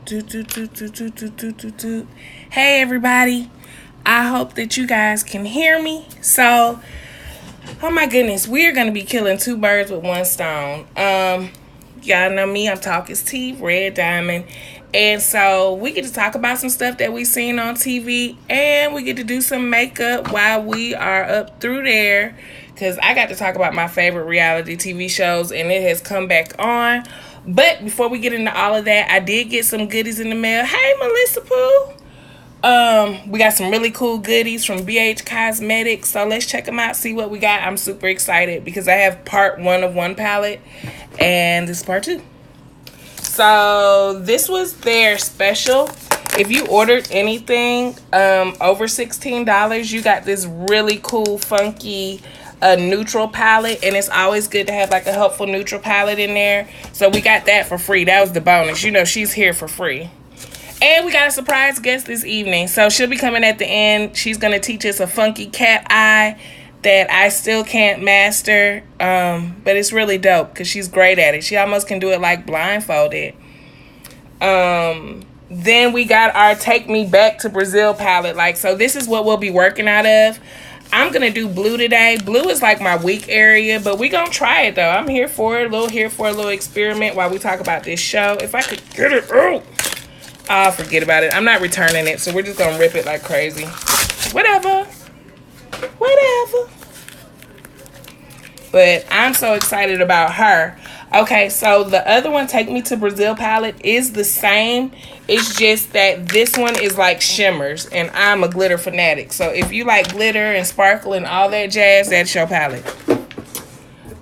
Hey everybody, I hope that you guys can hear me. So, oh my goodness, we are going to be killing two birds with one stone. Y'all know me, I'm Talk is T, Red Diamond. And so we get to talk about some stuff that we seen on TV, and we get to do some makeup while we are up through there. Because I got to talk about my favorite reality TV shows, and it has come back on. But before we get into all of that, I did get some goodies in the mail. Hey, Melissa Pooh. We got some really cool goodies from BH Cosmetics. So let's check them out, see what we got. I'm super excited because I have part 1 of one palette, and this is part 2. So this was their special. If you ordered anything over $16, you got this really cool, funky neutral palette, and it's always good to have like a helpful neutral palette in there. So we got that for free. That was the bonus. You know, she's here for free. And we got a surprise guest this evening. So she'll be coming at the end. She's going to teach us a funky cat eye that I still can't master. But it's really dope because she's great at it. She almost can do it like blindfolded. Then we got our Take Me Back to Brazil palette. Like, so this is what we'll be working out of. I'm going to do blue today. Blue is like my weak area, but we're going to try it though. I'm here for it. Here for a little experiment while we talk about this show. If I could get it out. Oh, forget about it. I'm not returning it, so we're just going to rip it like crazy. Whatever. But I'm so excited about her. Okay, so the other one, Take Me to Brazil palette, is the same. It's just that this one is like shimmers, and I'm a glitter fanatic. So if you like glitter and sparkle and all that jazz, that's your palette.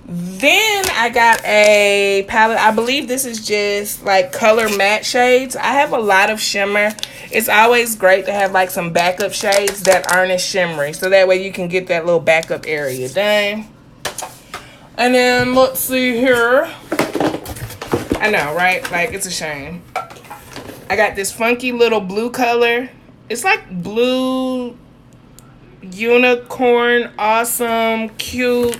Then I got a palette. I believe this is just like color matte shades. I have a lot of shimmer. It's always great to have like some backup shades that aren't as shimmery. So that way you can get that little backup area done. And then let's see here. I know, right? Like, it's a shame. I got this funky little blue color. It's like blue unicorn, awesome, cute.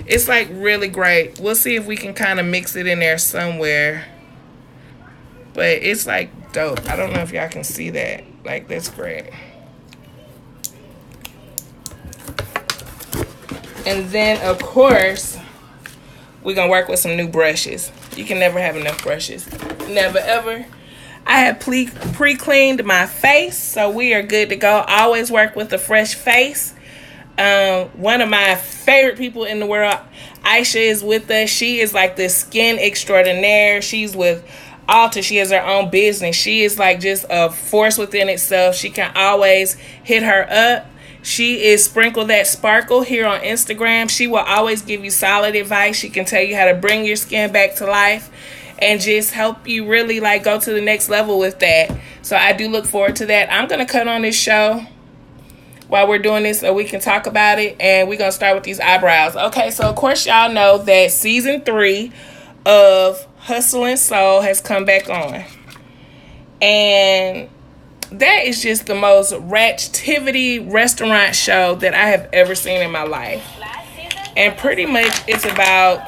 It's like really great. We'll see if we can kind of mix it in there somewhere. But it's like dope. I don't know if y'all can see that. Like, that's great. And then, of course, we're going to work with some new brushes. You can never have enough brushes. Never, ever. I have pre-cleaned my face, so we are good to go. Always work with a fresh face. One of my favorite people in the world, Aisha, is with us. She is like the skin extraordinaire. She's with Alta. She has her own business. She is like just a force within itself. She can always hit her up. She is Sprinkle That Sparkle here on Instagram. She will always give you solid advice. She can tell you how to bring your skin back to life and just help you really like go to the next level with that. So I do look forward to that. I'm going to cut on this show while we're doing this so we can talk about it. And we're going to start with these eyebrows. Okay, so of course y'all know that season 3 of Hustle and Soul has come back on. And that is just the most ratchetivity restaurant show that I have ever seen in my life. And pretty much it's about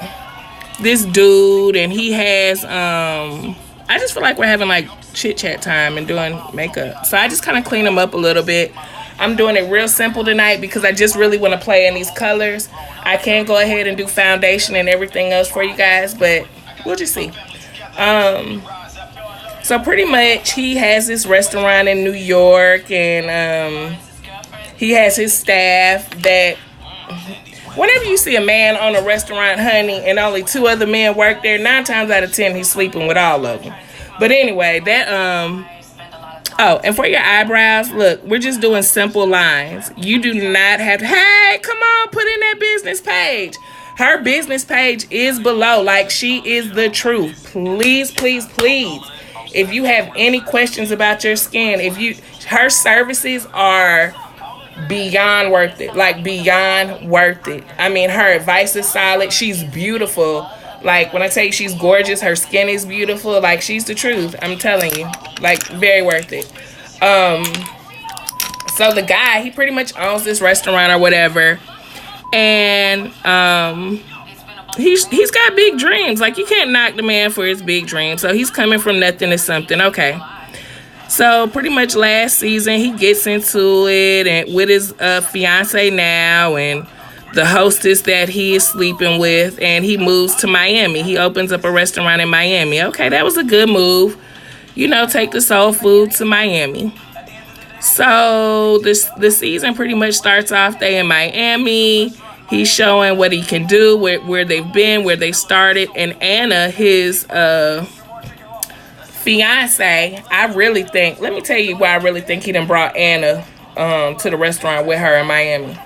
this dude, and he has, I just feel like we're having like chit chat time and doing makeup. So I just kind of clean them up a little bit. I'm doing it real simple tonight because I just really want to play in these colors. I can go ahead and do foundation and everything else for you guys, but we'll just see. So pretty much he has this restaurant in New York, and he has his staff that whenever you see a man on a restaurant, honey, and only 2 other men work there, 9 times out of 10 he's sleeping with all of them. But anyway, that oh, and for your eyebrows, look, we're just doing simple lines. You do not have to, hey, come on, put in that business page. Her business page is below. Like, she is the truth. Please, please, please. If you have any questions about your skin, her services are beyond worth it. Like, beyond worth it. I mean, her advice is solid. She's beautiful. Like, when I tell you she's gorgeous, her skin is beautiful. Like, she's the truth. I'm telling you. Like, very worth it. So the guy, he pretty much owns this restaurant or whatever. And he's got big dreams. Like, you can't knock the man for his big dreams. So he's coming from nothing to something. Okay. So pretty much last season, he gets into it and with his fiance now and the hostess that he is sleeping with, and he moves to Miami. He opens up a restaurant in Miami. Okay, that was a good move. You know, take the soul food to Miami. So the season pretty much starts off, they in Miami. He's showing what he can do, where they've been, where they started. And Anna, his fiance, I really think, let me tell you why I really think he done brought Anna to the restaurant with her in Miami.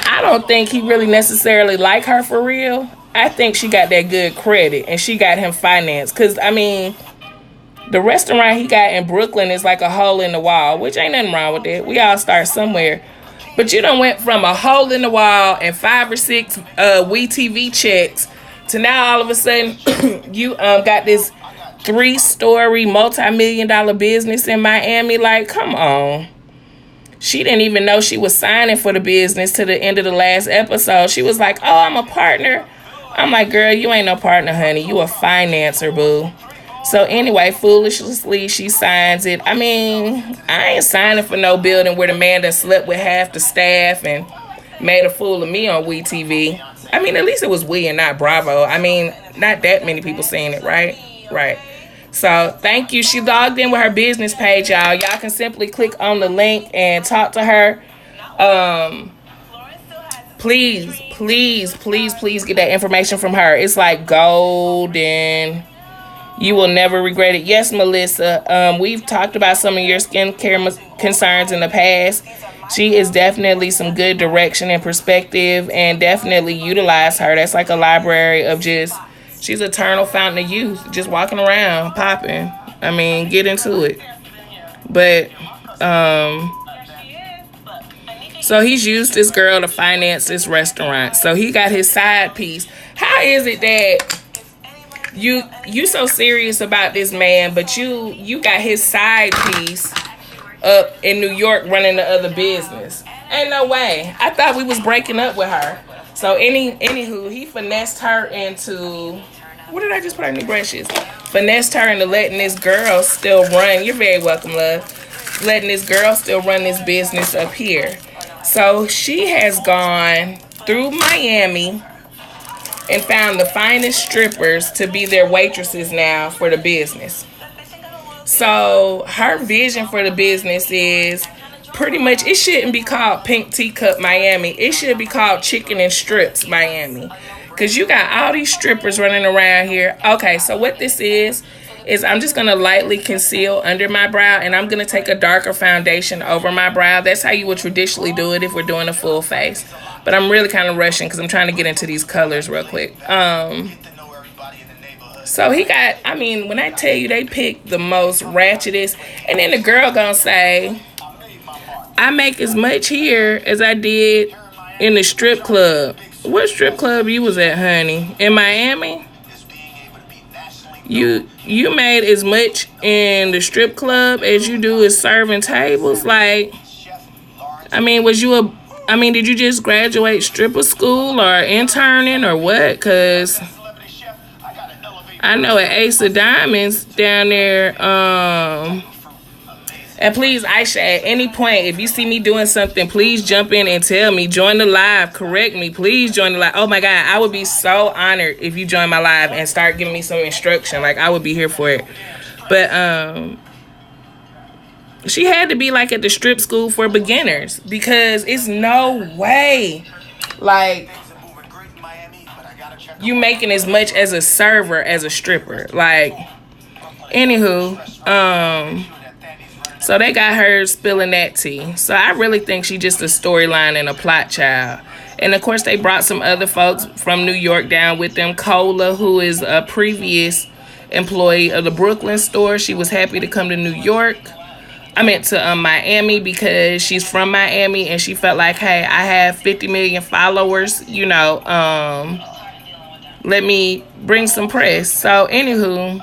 I don't think he really necessarily like her for real. I think she got that good credit and she got him financed. Because, I mean, the restaurant he got in Brooklyn is like a hole in the wall, which ain't nothing wrong with it. We all start somewhere. But you done went from a hole in the wall and 5 or 6 WeTV checks to now all of a sudden you got this 3-story multi-million-dollar business in Miami. Like, come on. She didn't even know she was signing for the business to the end of the last episode. She was like, oh, I'm a partner. I'm like, girl, you ain't no partner, honey. You a financer, boo. So anyway, foolishly, she signs it. I mean, I ain't signing for no building where the man done slept with half the staff and made a fool of me on WeTV. I mean, at least it was We and not Bravo. I mean, not that many people seeing it, right? Right. So thank you. She logged in with her business page, y'all. Y'all can simply click on the link and talk to her. Please, please, please, please get that information from her. It's like golden. You will never regret it. Yes, Melissa. We've talked about some of your skincare concerns in the past. She is definitely some good direction and perspective, and definitely utilize her. That's like a library of just, she's an eternal fountain of youth, just walking around, popping. I mean, get into it. But, so he's used this girl to finance this restaurant. So he got his side piece. How is it that you so serious about this man, but you got his side piece up in New York running the other business? Ain't no way. I thought we was breaking up with her. So anywho, he finessed her into, what did I just put on new brushes? Finessed her into letting this girl still run. You're very welcome, love. Letting this girl still run this business up here. So she has gone through Miami and found the finest strippers to be their waitresses now for the business. So her vision for the business is pretty much, it shouldn't be called Pink Teacup Miami. It should be called Chicken and Strips Miami. Because you got all these strippers running around here. Okay, so what this is I'm just going to lightly conceal under my brow, and I'm going to take a darker foundation over my brow. That's how you would traditionally do it if we're doing a full face. But I'm really kind of rushing because I'm trying to get into these colors real quick. So he got, I mean, when I tell you they picked the most ratchetest, and then the girl gonna say, I make as much here as I did in the strip club. What strip club you was at, honey? In Miami? You made as much in the strip club as you do as serving tables? Like, I mean, did you just graduate stripper school or interning or what? Because I know at Ace of Diamonds down there, and please, Aisha, at any point, if you see me doing something, please jump in and tell me. Join the live. Correct me. Please join the live. Oh, my God. I would be so honored if you join my live and start giving me some instruction. Like, I would be here for it. But she had to be, like, at the strip school for beginners. Because it's no way, like, you making as much as a server as a stripper. Like, anywho, so they got her spilling that tea. So I really think she just a storyline and a plot child. And of course, they brought some other folks from New York down with them. Cola, who is a previous employee of the Brooklyn store. She was happy to come to New York. I meant to Miami because she's from Miami and she felt like, hey, I have 50 million followers. You know, let me bring some press. So anywho,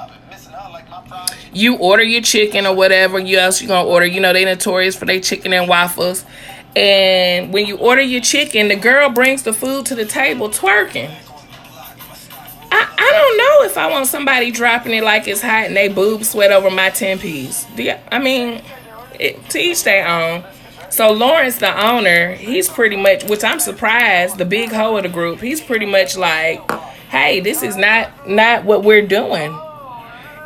you order your chicken or whatever else you're going to order. You know, they notorious for their chicken and waffles. And when you order your chicken, the girl brings the food to the table twerking. know if I want somebody dropping it like it's hot and they boobs sweat over my 10-piece. I mean, to each their own. So Lawrence, the owner, he's pretty much, which I'm surprised, the big hoe of the group, he's pretty much like, hey, this is not what we're doing.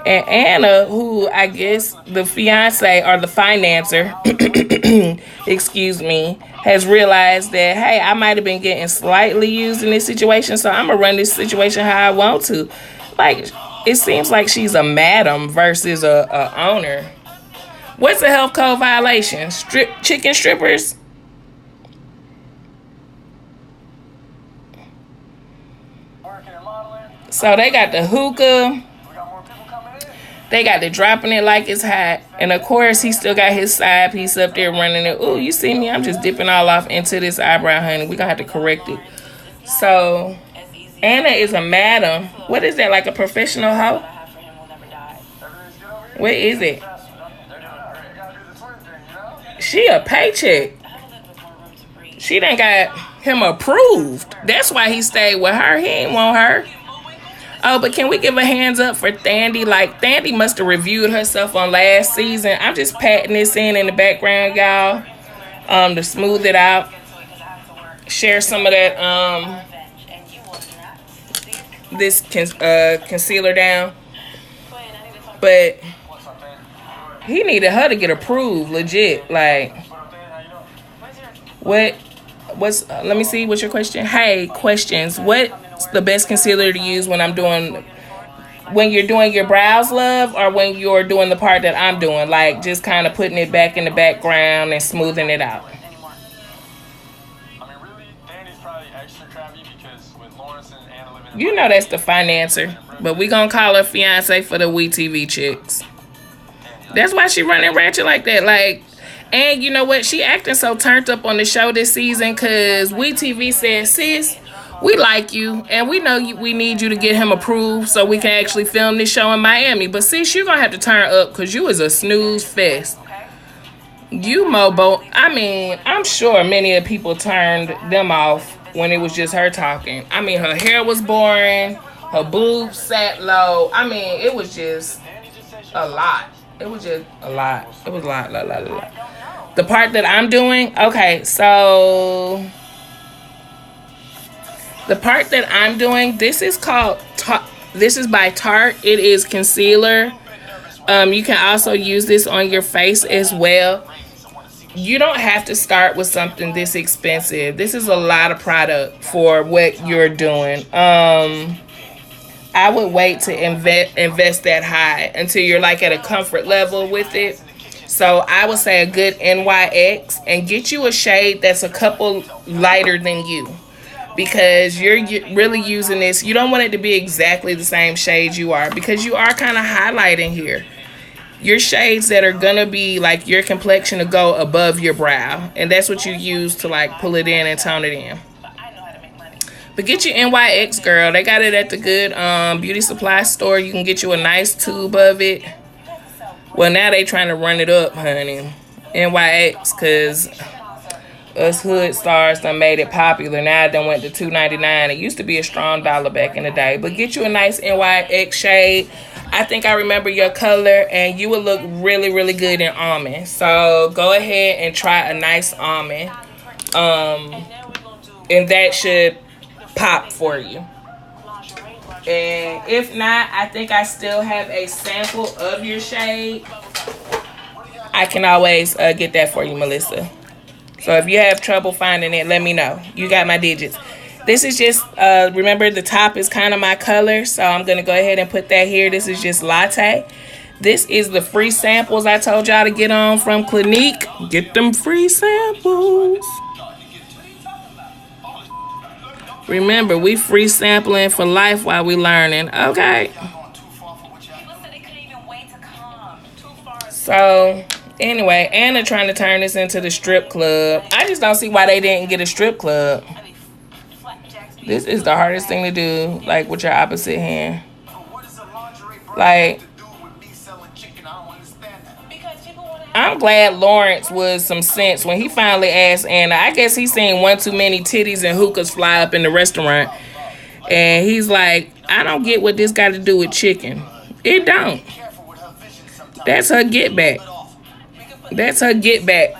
And Anna, who I guess the fiance or the financer, excuse me, has realized that, hey, I might have been getting slightly used in this situation, so I'm going to run this situation how I want to. Like, it seems like she's a madam versus a owner. What's a health code violation? Chicken strippers? So they got the hookah. They got the dropping it like it's hot. And of course, he still got his side piece up there running it. Ooh, you see me? I'm just dipping all off into this eyebrow, honey. We're going to have to correct it. So, Anna is a madam. What is that, like a professional hoe? What is it? She a paycheck. She done got him approved. That's why he stayed with her. He ain't want her. Oh, but can we give a hands up for Thandie? Like, Thandie must have reviewed herself on last season. I'm just patting this in the background, y'all, to smooth it out. Share some of that, this concealer down. But he needed her to get approved, legit. Like, let me see, what's your question? Hey, questions. What's the best concealer to use when you're doing your brows, love, or when you're doing the part that I'm doing? Like, just kind of putting it back in the background and smoothing it out. You know that's the financer, but we gonna call her fiance for the WeTV chicks. That's why she running ratchet like that. Like, and you know what? She acting so turned up on the show this season because WeTV said, sis, we like you, and we know we need you to get him approved so we can actually film this show in Miami. But sis, you're going to have to turn up because you is a snooze fest. You, Mobo, I mean, I'm sure many of the people turned them off when it was just her talking. I mean, her hair was boring. Her boobs sat low. I mean, it was just a lot. It was just a lot. It was a lot. The part that I'm doing, okay, so the part that I'm doing, this is called, this is by Tarte. It is concealer. You can also use this on your face as well. You don't have to start with something this expensive. This is a lot of product for what you're doing. I would wait to invest that high until you're like at a comfort level with it. So I would say a good NYX, and get you a shade that's a couple lighter than you, because you're really using this. You don't want it to be exactly the same shade you are, because you are kind of highlighting here. Your shades that are going to be like your complexion to go above your brow, and that's what you use to like pull it in and tone it in. But get your NYX, girl. They got it at the good beauty supply store. You can get you a nice tube of it. Well, now they trying to run it up, honey. NYX, because us hood stars done made it popular. Now it done went to $2.99. It used to be a strong dollar back in the day. But get you a nice NYX shade. I think I remember your color, and you would look really, really good in almond. So go ahead and try a nice almond. And that should pop for you. And if not, I think I still have a sample of your shade. I can always get that for you, Melissa. So if you have trouble finding it, let me know. You got my digits. This is just, remember the top is kind of my color, so I'm going to go ahead and put that here. This is just Latte. This is the free samples I told y'all to get on from Clinique. Get them free samples. Remember, we free sampling for life while we learning, okay? So, anyway, Anna trying to turn this into the strip club. I just don't see why they didn't get a strip club. This is the hardest thing to do, like with your opposite hand. Like, I'm glad Lawrence was some sense when he finally asked Anna. I guess he seen one too many titties and hookahs fly up in the restaurant. And he's like, I don't get what this got to do with chicken. It don't. That's her get back. That's her get back.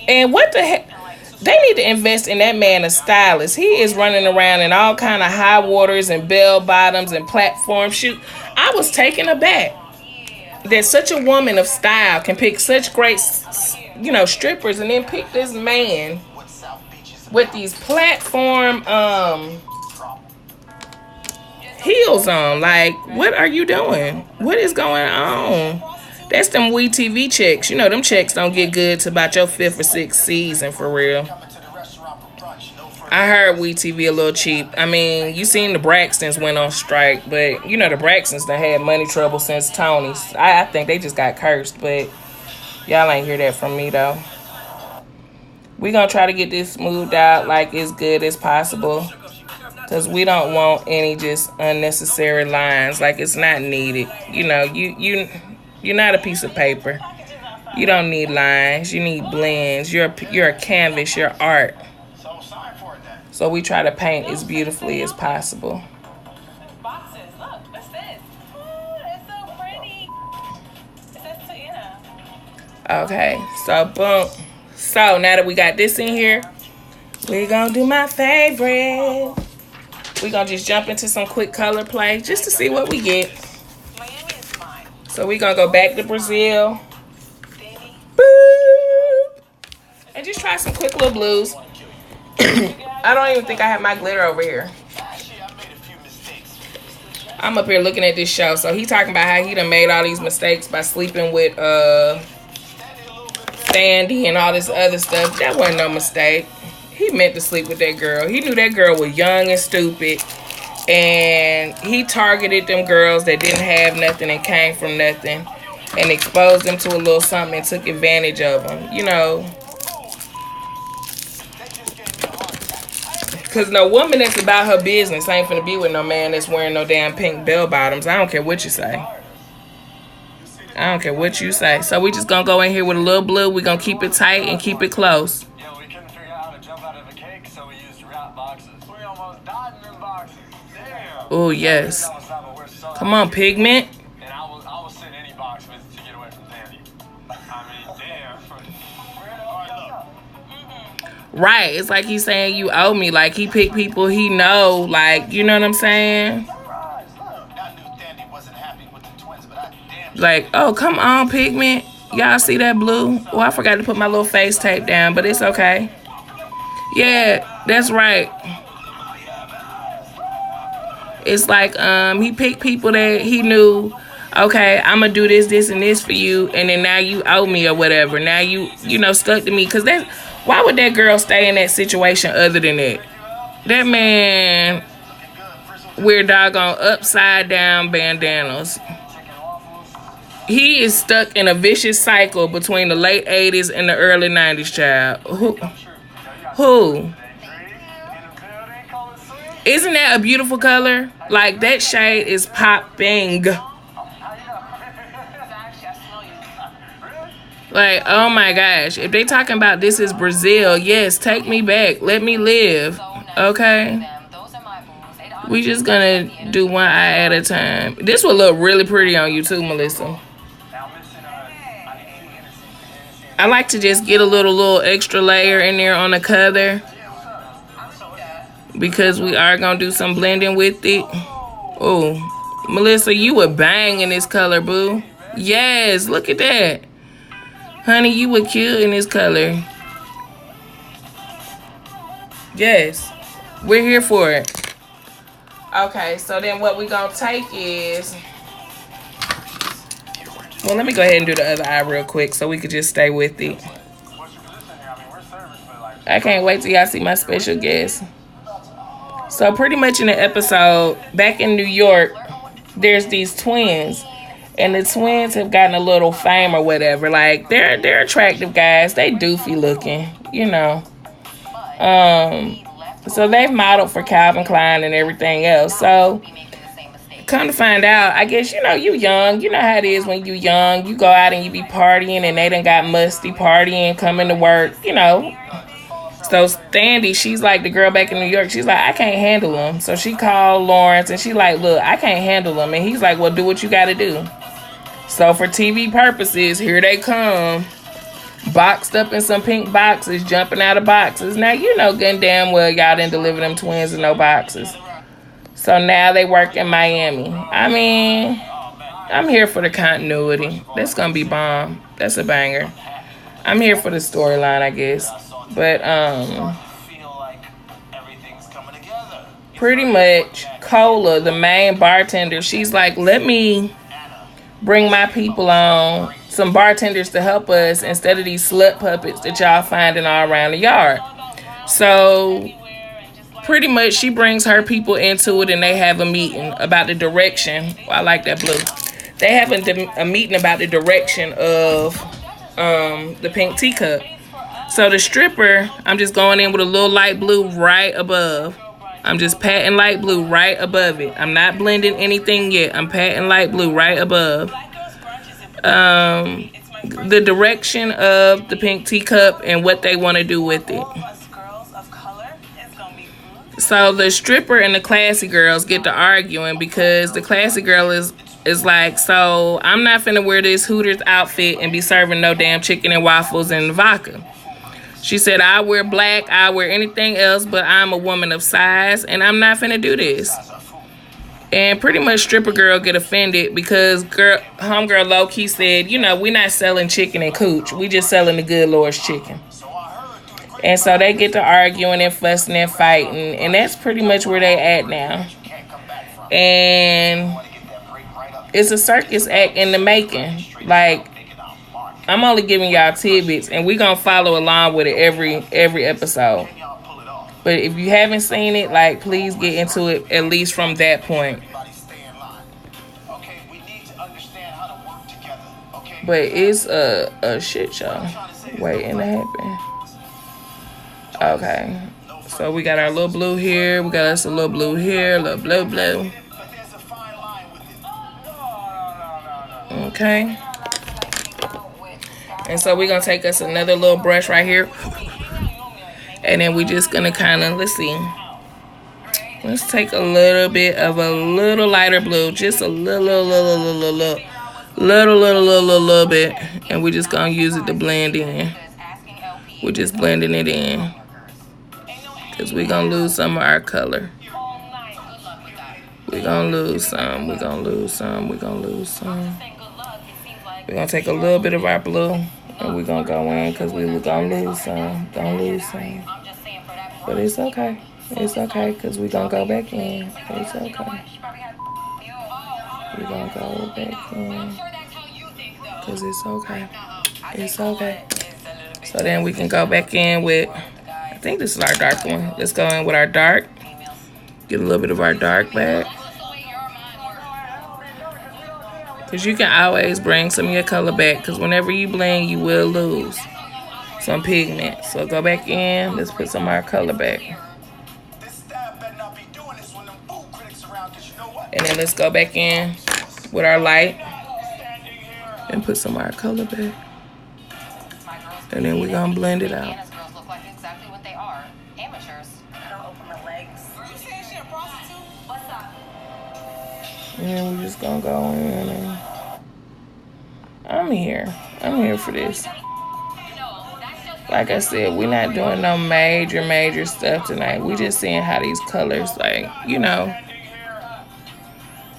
And what the heck? They need to invest in that man a stylist. He is running around in all kind of high waters and bell bottoms and platform shoes. I was taken aback that such a woman of style can pick such great, strippers, and then pick this man with these platform heels on. Like, what are you doing? What is going on? That's them WeTV checks. You know, them checks don't get good to about your 5th or 6th season, for real. I heard WeTV a little cheap. I mean, you seen the Braxtons went on strike, but, you know, the Braxtons done had money trouble since Tony's. I think they just got cursed, but y'all ain't hear that from me, though. We gonna try to get this moved out like as good as possible, because we don't want any just unnecessary lines. Like, it's not needed. You know, you're not a piece of paper. You don't need lines. You need blends. You're a canvas. You're art. So we try to paint as beautifully as possible. Boxes. Look, what's this? Oh, it's so pretty. It says Tiana. Okay, so boom. So now that we got this in here, we're gonna do my favorite. We're gonna just jump into some quick color play just to see what we get. So we're gonna go back to Brazil. Boop. And just try some quick little blues. I don't even think I have my glitter over here. I'm up here looking at this show. So he talking about how he done made all these mistakes by sleeping with Sandy and all this other stuff. That wasn't no mistake. He meant to sleep with that girl. He knew that girl was young and stupid. And he targeted them girls that didn't have nothing and came from nothing. And exposed them to a little something and took advantage of them. You know. Because no woman that's about her business ain't finna be with no man that's wearing no damn pink bell bottoms. I don't care what you say. I don't care what you say. So we just gonna go in here with a little blue. We gonna keep it tight and keep it close. Yeah, we couldn't figure out how to jump out of a cake, so we used wrap boxes. We almost died in them boxes. Damn. Oh, yes. Come on, pigment. And I will sit in any box with to get away from Sandy. I mean, damn. Right. It's like he's saying you owe me. Like, he picked people he know. Like, you know what I'm saying? Like, oh, come on, pigment. Y'all see that blue? Oh, I forgot to put my little face tape down, but it's okay. Yeah, that's right. It's like he picked people that he knew, okay, I'm going to do this, this, and this for you, and then now you owe me or whatever. Now you stuck to me. Because why would that girl stay in that situation other than that? That man wear doggone upside down bandanas. He is stuck in a vicious cycle between the late 80s and the early 90s, child. Who? Isn't that a beautiful color? Like, that shade is popping. Like, oh my gosh. If they talking about this is Brazil, yes, take me back. Let me live. Okay? We just gonna do one eye at a time. This will look really pretty on you too, Melissa. I like to just get a little extra layer in there on the color, because we are going to do some blending with it. Oh, Melissa, you would bang in this color, boo. Yes, look at that. Honey, you would kill in this color. Yes, we're here for it. Okay, so then what we're going to take is... Well, let me go ahead and do the other eye real quick so we could just stay with it. I can't wait till y'all see my special guest. So pretty much in the episode, back in New York, there's these twins. And the twins have gotten a little fame or whatever. Like, they're attractive guys. They doofy looking, you know. So they've modeled for Calvin Klein and everything else. So... come to find out, I guess, you young. You know how it is when you young. You go out and you be partying and they done got musty partying, coming to work, stuff So Standy, she's like the girl back in New York. She's like, I can't handle him. So she called Lawrence and she like, look, I can't handle him. And he's like, well, do what you got to do. So for TV purposes, here they come. Boxed up in some pink boxes, jumping out of boxes. Now, you know good and damn well y'all didn't deliver them twins in no boxes. So now they work in Miami. I mean, I'm here for the continuity. That's going to be bomb. That's a banger. I'm here for the storyline, I guess. But, pretty much, Cola, the main bartender, she's like, let me bring my people on, some bartenders to help us instead of these slut puppets that y'all finding all around the yard. So, pretty much, she brings her people into it and they have a meeting about the direction. I like that blue. They have a meeting about the direction of the pink teacup. So the stripper, I'm just going in with a little light blue right above. I'm just patting light blue right above it. I'm not blending anything yet. I'm patting light blue right above. The direction of the pink teacup and what they want to do with it. So the stripper and the classy girls get to arguing because the classy girl is like, so I'm not finna wear this Hooters outfit and be serving no damn chicken and waffles and vodka. She said, I wear black, I wear anything else, but I'm a woman of size, and I'm not finna do this. And pretty much stripper girl get offended because homegirl low-key said, you know, we're not selling chicken and cooch. We just selling the good Lord's chicken. And so they get to arguing and fussing and fighting, and that's pretty much where they at now. And it's a circus act in the making. Like, I'm only giving y'all tidbits, and we're gonna follow along with it every episode. But if you haven't seen it, like, please get into it at least from that point. But it's a shit show waiting to happen. Okay, so we got our little blue here. We got us a little blue here, a little blue. Okay. And so we're going to take us another little brush right here. And then we're just going to kind of, let's see. Let's take a little bit of a little lighter blue. Just a little bit. And we're just going to use it to blend in. We're just blending it in. Because we're going to lose some of our color. We're going to lose some. We're going to lose some. We're going to lose some. We're going to take a little bit of our blue, and we're going to go in because we were going to lose some. Don't lose some. But it's okay. It's okay because we're going to go back in. It's okay. We're going to go back in because it's okay. It's okay. So then we can go back in with, I think this is our dark one. Let's go in with our dark. Get a little bit of our dark back. Because you can always bring some of your color back. Because whenever you blend, you will lose some pigment. So go back in. Let's put some of our color back. And then let's go back in with our light. And put some of our color back. And then we're going to blend it out. And we're just gonna go in and I'm here for this. Like I said, we're not doing no major stuff tonight. We just seeing how these colors, like, you know,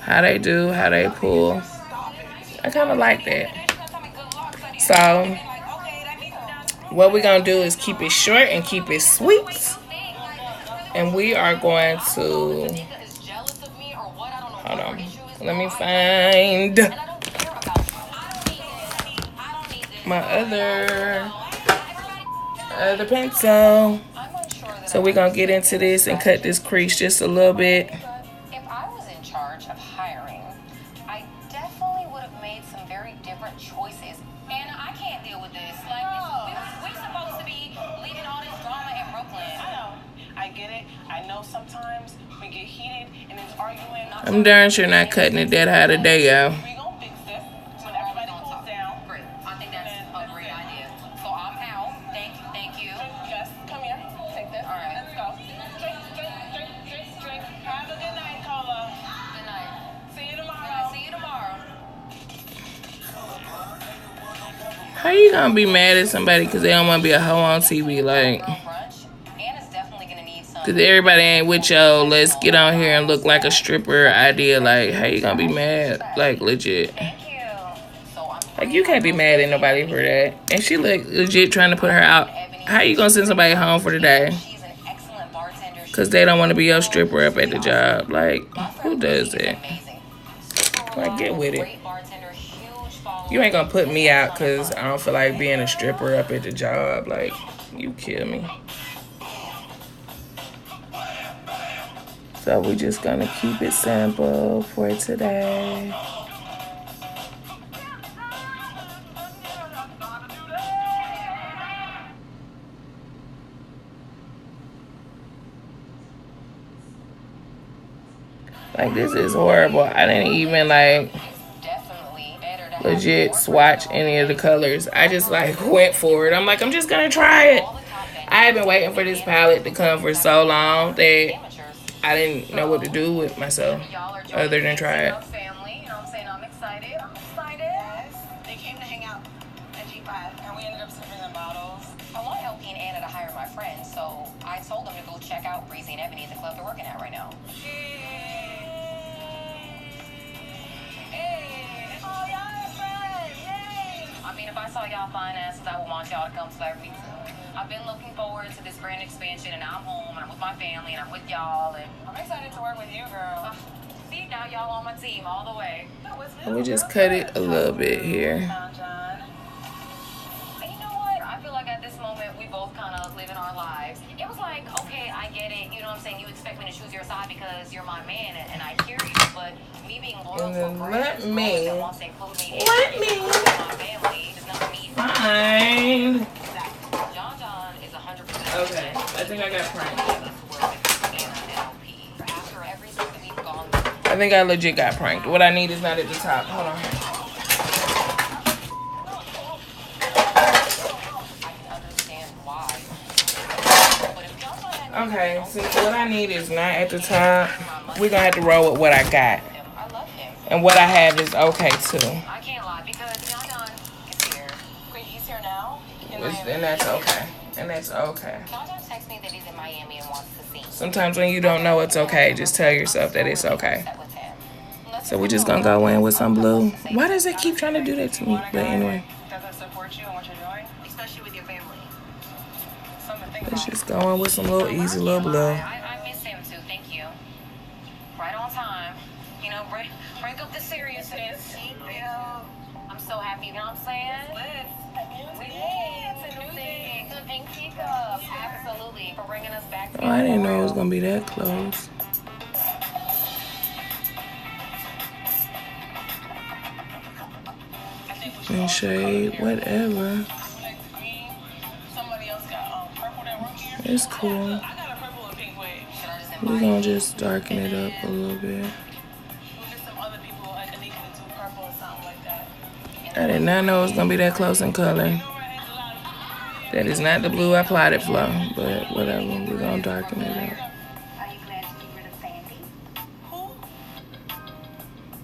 how they do, how they pull. I kind of like that. So what we're gonna do is keep it short and keep it sweet. And we are going to, hold on, let me find my other pencil. So we're gonna get into this and cut this crease just a little bit. If I was in charge of hiring, I definitely would have made some very different choices. And I can't deal with this. Like, we're supposed to be leaving all this drama in Brooklyn. I know. I get it. I know sometimes we get heated and it's arguing. I'm darn sure not cutting it that high today, y'all. We gonna fix this when everybody cools down. Great. I think that's a great idea. So I'm out. Thank you. Yes, come here. How you gonna be mad at somebody because they don't want to be a hoe on TV? Like, because everybody ain't with y'all. Let's get on here and look like a stripper idea. Like, how you gonna be mad? Like, legit. Like, you can't be mad at nobody for that. And she legit trying to put her out. How you gonna send somebody home for the day? Because they don't want to be your stripper up at the job. Like, who does that? Like, get with it. You ain't gonna put me out because I don't feel like being a stripper up at the job. Like, you kill me. So we just gonna keep it simple for today. Like, this is horrible. I didn't even, like, legit swatch any of the colors. I just, like, went for it. I'm like, I'm just gonna try it. I have been waiting for this palette to come for so long that I didn't know what to do with myself other than try it. They came to hang out at G5, and we ended up serving them bottles. I want LP and Anna to hire my friends, so I told them to go check out Breezy and Ebony at the club they're working at right now. I mean, if I saw y'all fine asses, I would want y'all to come to our pizza. I've been looking forward to this grand expansion, and now I'm home, and I'm with my family, and I'm with y'all, and I'm excited to work with you, girl. see, now y'all on my team all the way. Let me just cut it a little bit here. And you know what? I feel like at this moment, we both kind of living our lives. It was like, okay, I get it. You know what I'm saying? You expect me to choose your side because you're my man, and I hear you, but me being loyal to a brand that wants to include me in my family does not mean Fine. John is 100%. Okay, I think I got pranked. After everything that we've gone I think I legit got pranked. What I need is not at the top. Hold on. I can understand why. But if John Okay, since what I need is not at the top, we're gonna have to roll with what I got. I love him. And what I have is okay too. I can't lie because John is here. Wait, he's here now? And that's okay. And that's okay. John texted me that he's in Miami and wants to see me. Sometimes when you don't know it's okay, just tell yourself that it's okay. With him. So we're just gonna go in with some blue. Why does it keep trying to do that to me? But anyway, Doesn't support you and what you're doing, Especially with your family. something to think let's about. just go in with some little easy little blue. I miss him too. Thank you. Right on time. You know, break up the seriousness. Thank you. I'm so happy. You know what I'm saying? It's a new thing. Good pink teacup. Absolutely. For bringing us back Oh, I didn't know it was gonna be that close. And shade, whatever. Somebody else got purple that work here. It's cool. I got a purple and pink wig. We're gonna just darken it up a little bit. We'll get some other people like Anika to do purple or something like that. I did not know it was gonna be that close in color. That is not the blue I plotted for, but whatever. We're gonna darken it up. Are you glad to get rid of Sandy? Who?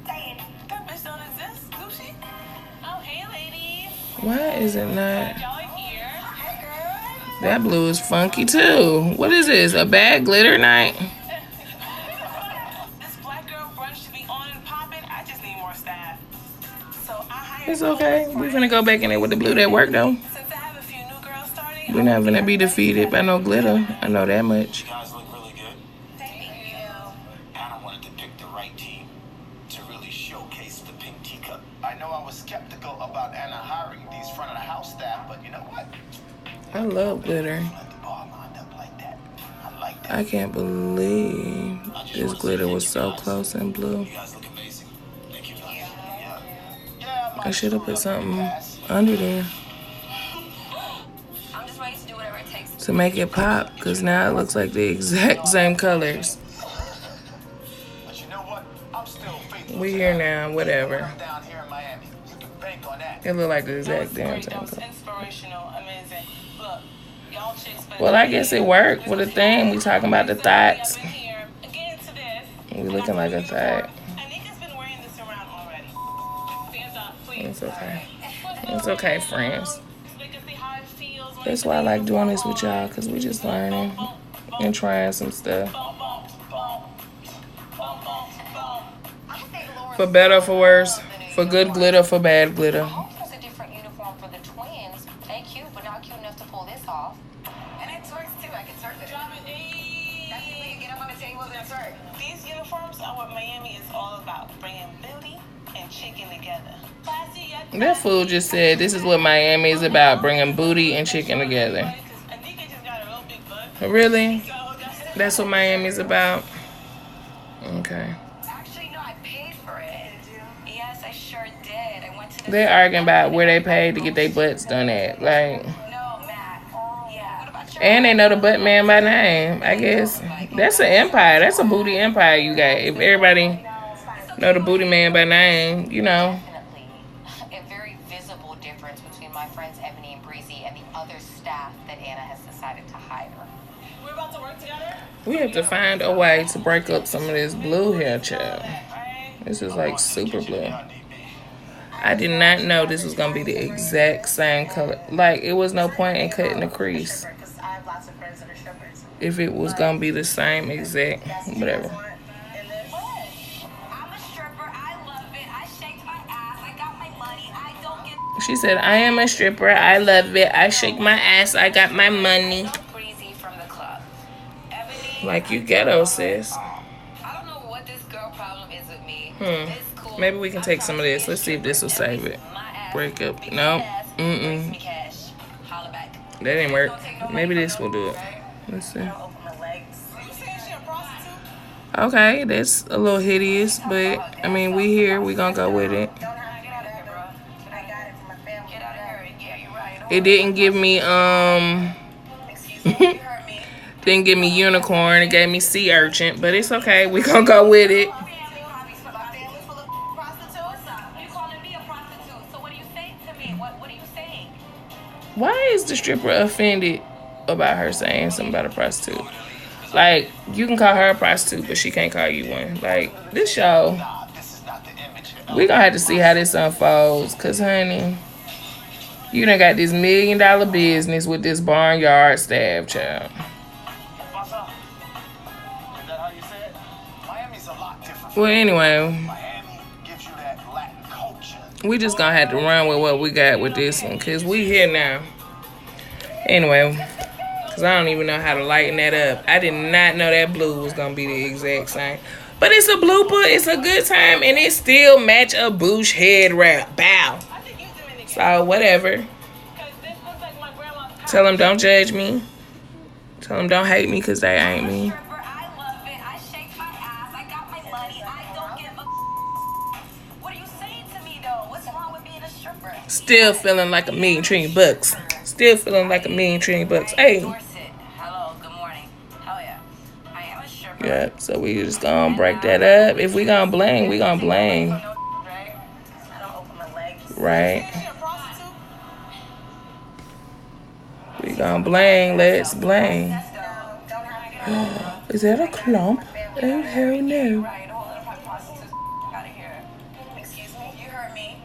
Sandy. That bitch don't exist. Do she? Oh, hey, ladies. Why is it not? Y'all here? Hey, girl. That blue is funky too. What is this? A bad glitter night? This black girl brunch should be on and popping. I just need more staff. So I hired. It's okay. We're gonna go back in there with the blue that worked though. Since I have a few new girls starting. We're not gonna be defeated by no glitter. I know that much. You guys look really good. Thank you. Anna wanted to pick the right team to really showcase the pink teacup. I know I was skeptical about Anna hiring these front of the house staff, but you know what? I love glitter. Let the bar lined up like that. I like that. I can't believe this glitter was so close and blue. You guys look amazing. Thank you, guys. Yeah. I should have put something under there I'm just ready to do whatever it takes. to make it pop, because now it looks like the exact same colors. But you know what? I'm still faithful. We here now, whatever. Down here in Miami. You can bank on that. It look like the That exact was damn great. same That was color. inspirational. Amazing. Look, y'all chicks. better Well, I be- guess it worked with the thing. We talking about the thoughts. Up in here. Get into this. We looking like a thought. Anika's been wearing this around already. Stand up, please. It's okay. What's It's okay, friends. So they can see how it feels when That's why I like doing this with y'all, because we just learning and trying some stuff. For better or for worse. For good glitter, for bad glitter. Hope there's a different uniform for the twins. They cute, but not cute enough to pull this off. And it twerks too. I can twerk it. Drop it, ayy. That's the thing. Get up on the table and twerk. These uniforms are what Miami is all about, bringing beauty and chicken together. Classy yet That fool just said this is what Miami is about, bringing booty and chicken together. Anika just got a real big butt. Really? So That's what Miami's about? Okay. Actually, no, I paid for it. Yes, I sure did. I went to the... They're arguing about where they paid to get their butts done at. Like, No, Matt. Yeah. What about your... and they know the butt man by name, I guess. That's an empire. That's a booty empire you got. If everybody know the booty man by name, you know. Definitely a very visible difference between my friends Ebony and Breezy and the other staff that Anna has decided to hire. we're about to work together, We have to find a way to break up some of this blue hair, child. right? This is like super blue. I did not know this was gonna be the exact same color. Like, it was no point in cutting the crease Because I have lots of friends that are strippers. if it was gonna be the same exact whatever. And then I'm a stripper. I love it. I shake my ass. I got my money. I don't get She said, I am a stripper. I love it. I shake my ass. I got my money. Breezy from the club. Ebony. Like, you ghetto, sis. I don't know what this girl problem is with me. Hmm. It's cool. Maybe we can take some of this. Let's see if this will save it. Break up. No. Mm-mm. That didn't work. Maybe this will do it. Let's see. I'll open my legs. Are you saying she a prostitute? Okay, that's a little hideous, but, I mean, we here. We gonna go with it. Don't have to get out of here, bro. I got it for my family. Get out of here. Yeah, you're right. It didn't give me, Excuse me. You heard me. didn't give me unicorn. It gave me sea urchin, but it's okay. We gonna go with it. My family's full of prostitutes. You calling me a prostitute? So what are you saying to me? What are you saying? Why is the stripper offended about her saying something about a prostitute? Like, you can call her a prostitute, but she can't call you one. Like, this show, Nah, this is not the image. we gonna have to see how this unfolds. Cause, honey, you done got this $1 million business with this barnyard staff, child. What's up? Is that how you say it? Miami's a lot different. Well, anyway, Miami gives you that Latin culture. we just gonna have to run with what we got with this one. Cause we here now. Anyway, cause I don't even know how to lighten that up. I did not know that blue was gonna be the exact same. But it's a blooper. It's a good time. And it still match a Boosh head wrap. Bow. I think you doing it So, whatever. because this looks like my grandma's house. Tell them don't judge me. Tell them don't hate me because they ain't me. Stripper, I love it. I shake my ass. I got my money. I don't give a... What are you saying to me, though? What's wrong with being a stripper? Still feeling like $1 million trillion bucks. Still feeling like $1 million trillion bucks. Hey. Dorset. Hello, good morning. Hell yeah. I am a stripper. Yeah, so we just gonna break that up. If we gonna blame, we gonna blame. Right? I don't open my legs. Right? She a prostitute? We gonna blame. Let's blame. Don't have to get out of Is that a clump? Oh, hell no. Right, hold on. I'm prostitutes out of here. Excuse me. You heard me.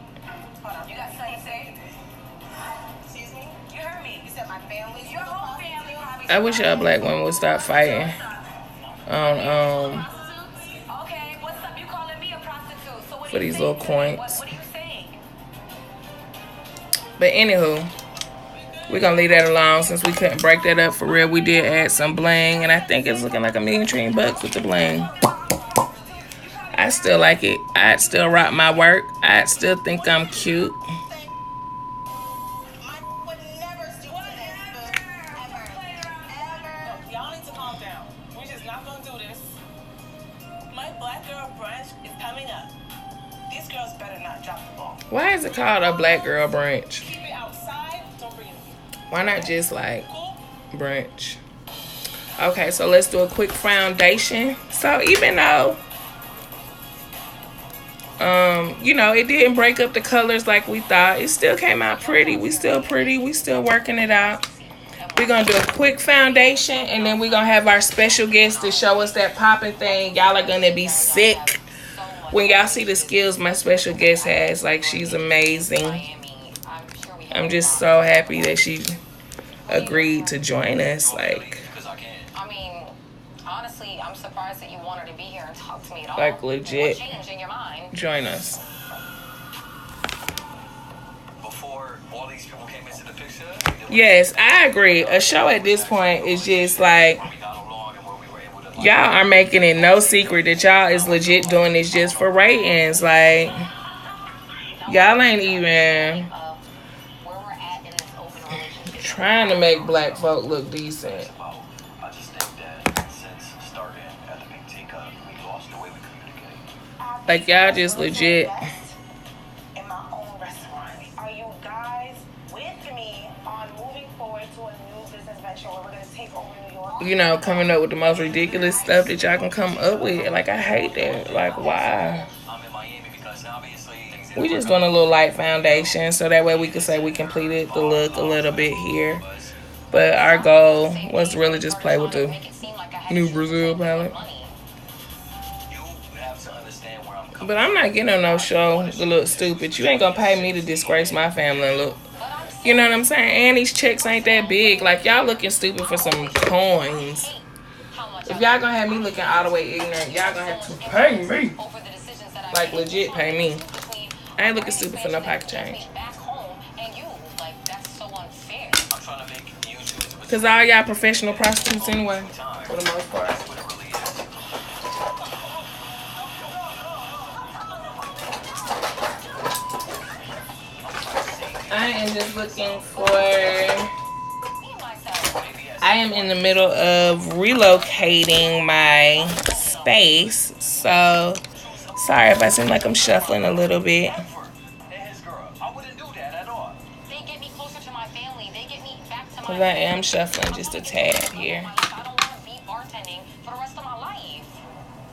Hold on. You got something to say? Excuse me. You heard me. You said my family's Your full of whole family will have I wish y'all black women would stop fighting on Okay, what's up? You calling me a prostitute? So what For are you these saying little to me? coins. What are you saying? But anywho, we're gonna leave that alone since we couldn't break that up for real. We did add some bling, and I think it's looking like $1 million trillion bucks with the bling. I still like it. I'd still rock my work. I still think I'm cute. Mike would never stoop to this, boo. Ever. Y'all need to calm down. We're just not gonna do this. My black girl brunch is coming up. These girls better not drop the ball. Why is it called a black girl brunch? Keep it outside. Don't bring it in. Why not just like Cool? brunch? Okay, so let's do a quick foundation. So even though you know, it didn't break up the colors like we thought, it still came out pretty. We still pretty. We still working it out. We're gonna do a quick foundation, and then we're gonna have our special guest to show us that popping thing. Y'all are gonna be sick when y'all see the skills my special guest has. Like, she's amazing. Miami. I'm I'm just so happy that she agreed to join us. Like, I mean, honestly, I'm surprised that you wanted to be here and talk to me at all. Like, legit. What changed in your mind? join us. Before all these people came into the picture, Yes, I agree. A show at this point is just like, we got along and where we were able to. y'all are making it no secret that y'all is legit doing this just for ratings. Like, y'all ain't even Where we're at in this open relationship. trying to make black folk look decent. Well, I just think that since starting at the Pink Teacup, we lost the way we communicate. Like, y'all just legit. In my own restaurant. Are you guys with me on moving forward to a new business venture where we're going to take over New York? You know, coming up with the most ridiculous stuff that y'all can come up with. Like, I hate that. Like, why? I'm in Miami because obviously We just doing a little light foundation so that way we can say we completed the look a little bit here. But our goal was to really just play with the new Brazil palette. you have to understand where I'm coming But I'm not getting on no show to look stupid. You ain't gonna pay me to disgrace my family and look. You know what I'm saying? And these checks ain't that big. Like, y'all looking stupid for some coins. If y'all gonna have me looking all the way ignorant, y'all gonna have to pay me. Like, legit pay me. I ain't looking stupid for no pocket change. Back home, and you, like, that's so unfair. I'm trying to make you choose between Because all y'all professional prostitutes anyway, for the most part. what it really is. I am just looking for... Me and myself. I am in the middle of relocating my space, so sorry if I seem like I'm shuffling a little bit. And his girl, I wouldn't do that at all. They get me closer to my family. They get me back to my Because I am shuffling just a tad here. I don't want to be bartending for the rest of my life.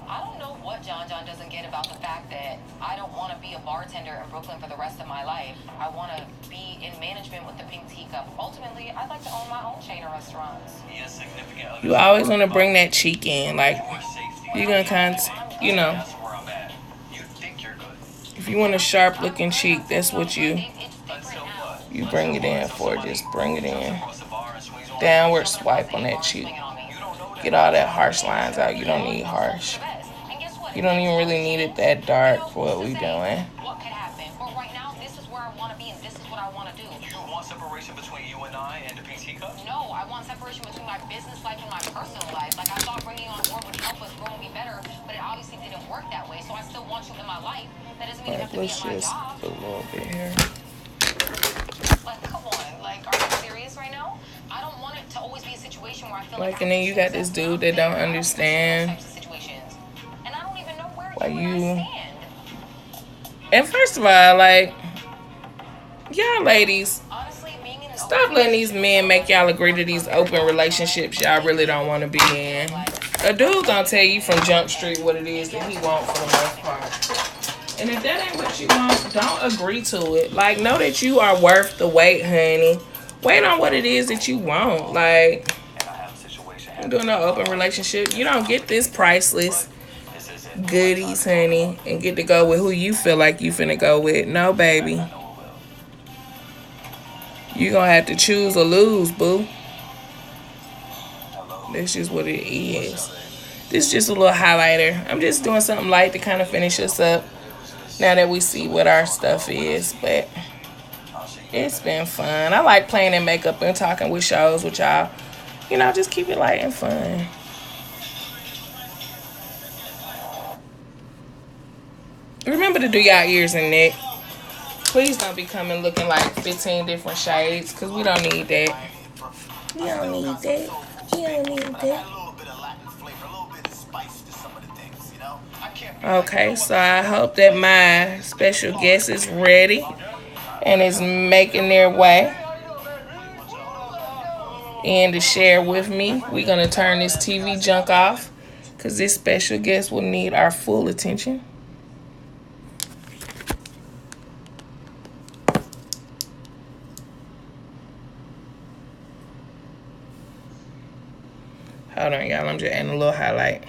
I don't know what John doesn't get about the fact that I don't want to be a bartender in Brooklyn for the rest of my life. I want to be in management with the Pink Teacup. Ultimately, I'd like to own my own chain of restaurants. He has significant You always want to bring that cheek in. Like, safety. you're going to you know, That's where I'm at. You think you're good. if you want a sharp looking cheek, that's what It's you different now. bring it in for. Just bring it in. Across the bar and swings on. Downward swipe on that cheek. Get all that harsh lines out. You don't need harsh. And guess what? You don't even really need it that dark for what we doing. What could happen? But right now, this is where I want to be, and this is what I want to do. You want separation between you and I and the Pink Teacup? No, I want separation between my business life and my personal life. Like, I thought bringing you on board would help us grow and be better, but it obviously didn't work that way. So I still want you in my life. That doesn't mean you have Like, to be let's in my just job. put a little bit here. Like, come on. Like, are you serious right now? I don't want it to always be a situation where I feel Like, like and then you got this dude that don't understand and I don't even know where why you and you- I stand. And first of all, like, y'all ladies, Honestly, being in an stop letting these men make y'all agree to these open relationships y'all really don't want to be in. A dude gonna tell you from Jump Street what it is that he wants for the most part. And if that ain't what you want, don't agree to it. Like, know that you are worth the wait, honey. Wait on what it is that you want. Like, And I have a situation. I'm doing no open relationship. You don't get this priceless This isn't. goodies, honey, and get to go with who you feel like you finna go with. No, baby. You gonna have to choose or lose, boo. That's just what it is. This is just a little highlighter. I'm just doing something light to kind of finish us up now that we see what our stuff is. But it's been fun. I like playing in makeup and talking with shows with y'all. You know, just keep it light and fun. Remember to do y'all ears and neck. Please don't be coming looking like 15 different shades, because we don't need that. We don't need that. We don't need that. A little bit of Latin flavor, a little bit of spice to some of the things, you know? I can't be Okay, so I hope that my special guest is ready and is making their way in to share with me. We're going to turn this TV junk off because this special guest will need our full attention. Hold on, y'all. I'm just adding a little highlight.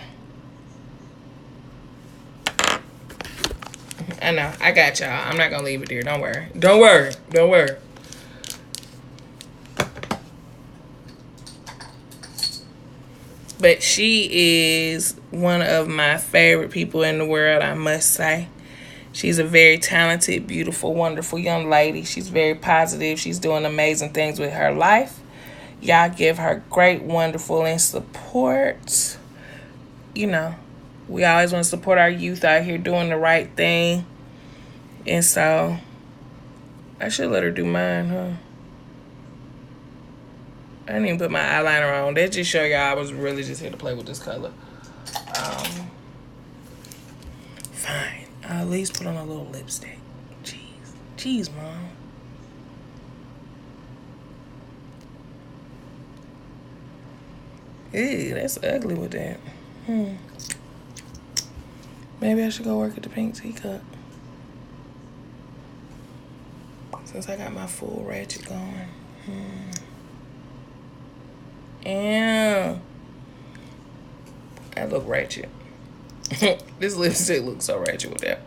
I know. I got y'all. I'm not going to leave it there. Don't worry. Don't worry. Don't worry. But she is one of my favorite people in the world, I must say. She's a very talented, beautiful, wonderful young lady. She's very positive. She's doing amazing things with her life. Y'all give her great, wonderful, and support. You know, we always want to support our youth out here doing the right thing. And so, I should let her do mine, huh? I didn't even put my eyeliner on. That just show y'all I was really just here to play with this color. Fine. I'll at least put on a little lipstick. Jeez, Mom. Ew, that's ugly with that. Maybe I should go work at the Pink Teacup. Since I got my full ratchet going. Ew. I look ratchet. This lipstick looks so ratchet with that.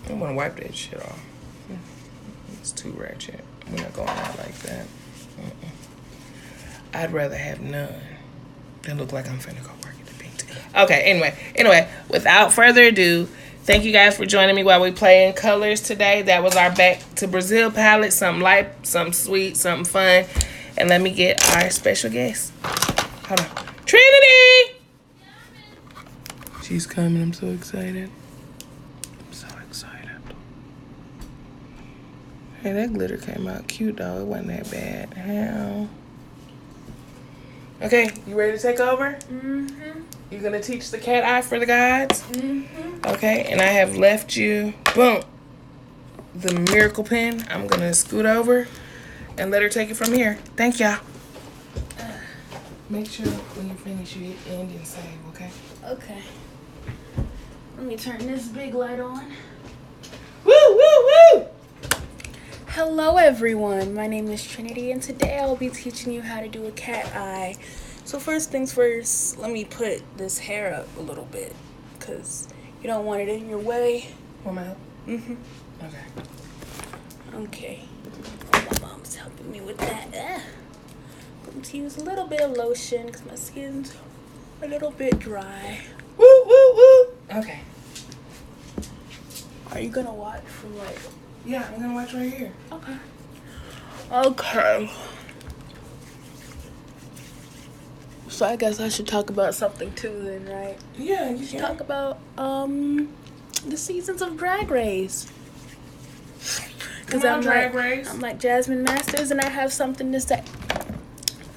I want to wipe that shit off. It's too ratchet. We're not going out like that. I'd rather have none than look like I'm finna go work at the Pink Teacup. Okay, anyway, without further ado, thank you guys for joining me while we play in colors today. That was our Back to Brazil palette. Something light, something sweet, something fun. And let me get our special guest. Hold on. Trinity! She's coming. I'm so excited. Hey, that glitter came out cute, though. It wasn't that bad. Hell. Okay, you ready to take over? You gonna teach the cat eye for the gods? Okay, and I have left you, boom, the miracle pen. I'm gonna scoot over and let her take it from here. Thank y'all. Make sure when you finish you hit end and save, okay? Okay. Let me turn this big light on. Woo, woo, woo! Hello everyone, my name is Trinity and today I'll be teaching you how to do a cat eye. So first things first, let me put this hair up a little bit because you don't want it in your way. Want my help? Okay. My mom's helping me with that. I'm going to use a little bit of lotion because my skin's a little bit dry. Woo, woo, woo! Okay. Are you going to watch from like... Yeah, I'm gonna watch right here. Okay. So I guess I should talk about something too then, right? Yeah, you can. Talk about the seasons of Drag Race. Because I'm Drag Race. I'm like Jasmine Masters and I have something to say.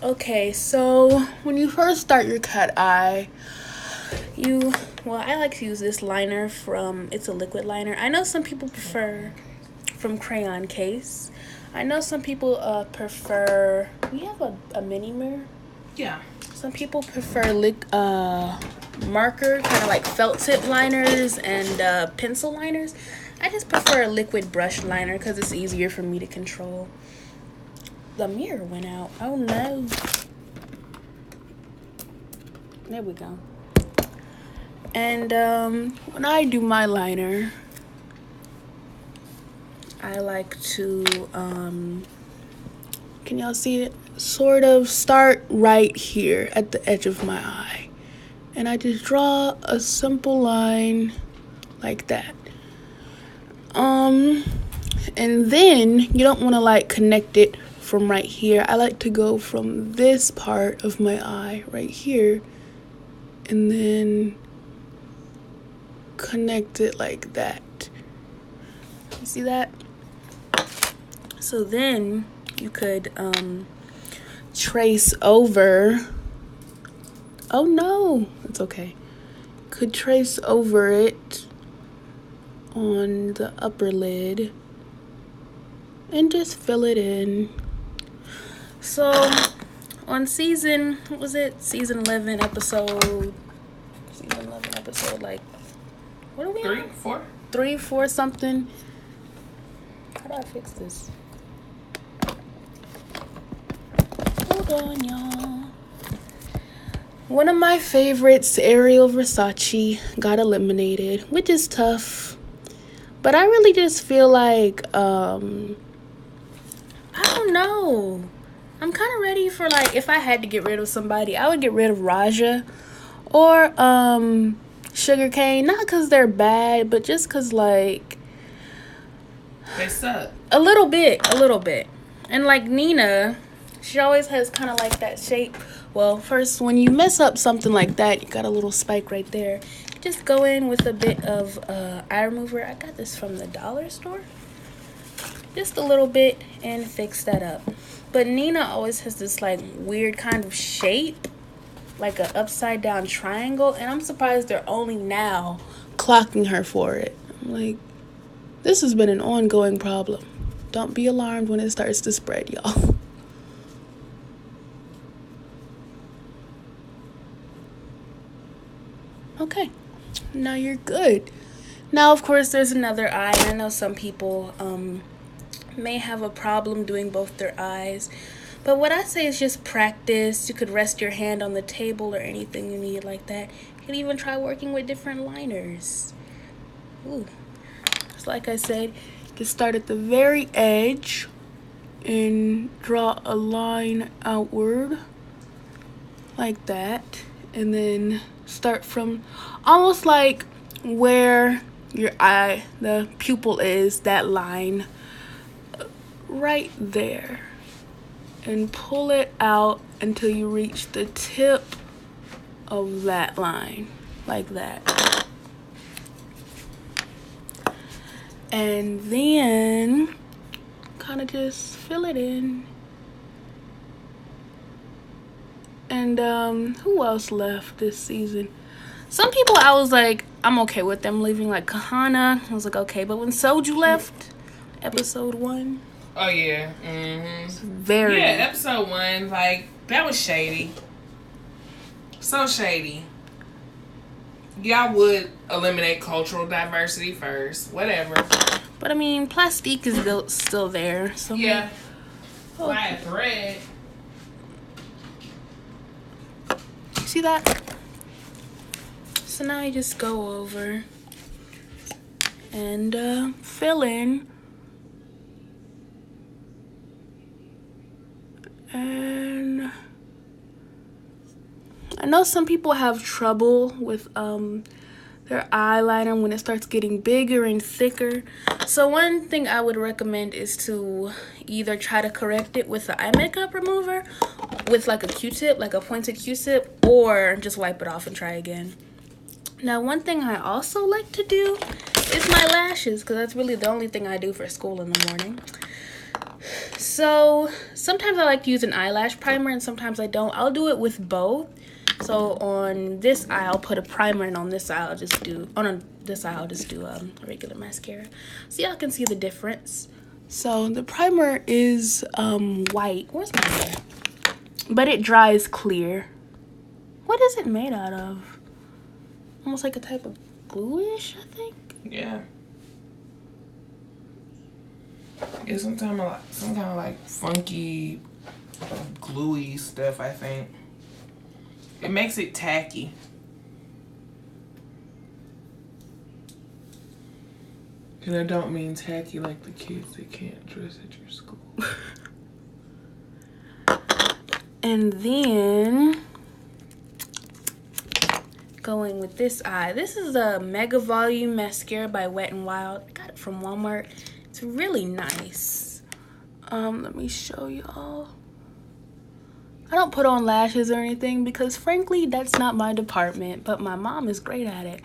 Okay, so when you first start your cat eye, I like to use this liner it's a liquid liner. I know some people prefer from Crayon Case. I know some people prefer, we have a mini mirror. Yeah. Some people prefer marker, kind of like felt tip liners and pencil liners. I just prefer a liquid brush liner because it's easier for me to control. The mirror went out. Oh no. There we go. And when I do my liner, I like to, can y'all see it? Sort of start right here at the edge of my eye. And I just draw a simple line like that. And then you don't want to like connect it from right here. I like to go from this part of my eye right here and then connect it like that. You see that? So then you could trace over. Oh no, it's okay. Could trace over it on the upper lid and just fill it in. So on season 11 episode like, what are we 3, on? 4? 3, 4 something. How do I fix this? Hold on, y'all. One of my favorites, Ariel Versace, got eliminated, which is tough. But I really just feel like, I don't know. I'm kind of ready for, like, if I had to get rid of somebody, I would get rid of Raja or Sugarcane. Not because they're bad, but just because, like, They suck. a little bit. And, like, Nina, she always has kind of, like, that shape. Well, first, when you mess up something like that, you got a little spike right there. Just go in with a bit of eye remover. I got this from the dollar store. Just a little bit and fix that up. But Nina always has this, like, weird kind of shape, like an upside down triangle, and I'm surprised they're only now clocking her for it. I'm like, this has been an ongoing problem. Don't be alarmed when it starts to spread, y'all. Okay, now you're good. Now, of course, there's another eye. I know some people may have a problem doing both their eyes, but what I say is just practice. You could rest your hand on the table or anything you need like that. You could even try working with different liners. Ooh, just like I said, you can start at the very edge and draw a line outward like that, and then start from almost like where your eye, the pupil is, that line right there, and pull it out until you reach the tip of that line, like that. And then kind of just fill it in. And who else left this season? Some people I was like, I'm okay with them leaving, like Kahana. I was like, okay, but when Soju left, episode 1. Oh, yeah. Mm-hmm. Very. Yeah, episode 1, like, that was shady. So shady. Y'all would eliminate cultural diversity first. Whatever. But, I mean, Plastique is still there. So Yeah. Oh. Fly thread. See that? So now you just go over and fill in. And I know some people have trouble with their eyeliner when it starts getting bigger and thicker. So one thing I would recommend is to either try to correct it with the eye makeup remover, with like a Q-tip, like a pointed Q-tip, or just wipe it off and try again. Now, one thing I also like to do is my lashes, because that's really the only thing I do for school in the morning. So sometimes I like to use an eyelash primer and sometimes I don't. I'll do it with both. So on this eye, I'll put a primer, and on this eye, I'll just do a regular mascara. So y'all can see the difference. So the primer is white. Where's my hair? But it dries clear. What is it made out of? Almost like a type of glue-ish, I think. Yeah. Yeah, some kind of like funky, gluey stuff, I think. It makes it tacky. And I don't mean tacky like the kids that can't dress at your school. And then going with this eye. This is a Mega Volume Mascara by Wet n Wild. I got it from Walmart. It's really nice. Let me show y'all. I don't put on lashes or anything because frankly that's not my department, but my mom is great at it.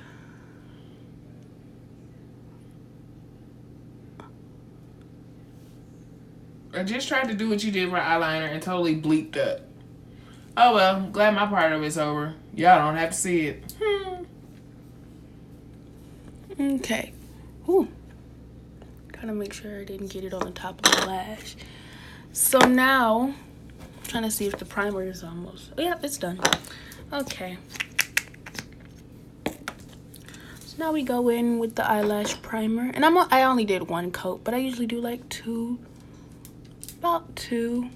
I just tried to do what you did with eyeliner and totally bleeped up. Oh well, glad my part of it's over. Y'all don't have to see it. Okay. Ooh. Trying to make sure I didn't get it on the top of the lash. So now, trying to see if the primer is almost... Oh, yep, it's done. Okay. So now we go in with the eyelash primer. And I only did one coat, but I usually do like two. About two.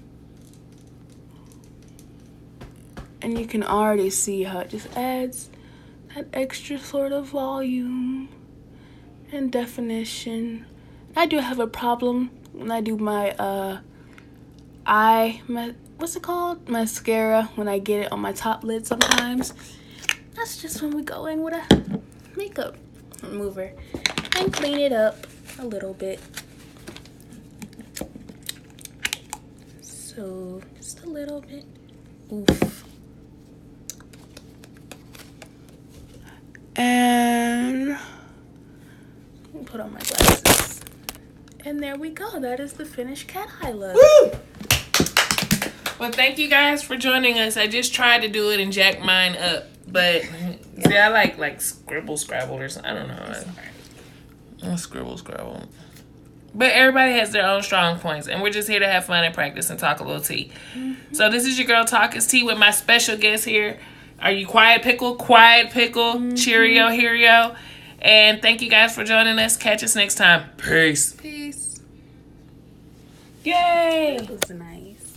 And you can already see how it just adds that extra sort of volume and definition. I do have a problem when I do my what's it called? Mascara when I get it on my top lid sometimes. That's just when we go in with a makeup remover and clean it up a little bit. So just a little bit. Oof. And put on my glasses. And there we go. That is the finished cat eye look. Woo! Well, thank you guys for joining us. I just tried to do it and jack mine up. But, see, I like scribble scrabble or something. I don't know. Scribble scrabble. But everybody has their own strong points. And we're just here to have fun and practice and talk a little tea. So this is your girl Talk is Tea with my special guest here. Are you Quiet Pickle? Quiet Pickle. Cheerio, Herio. And thank you guys for joining us. Catch us next time. Peace. Peace. Yay! That was nice.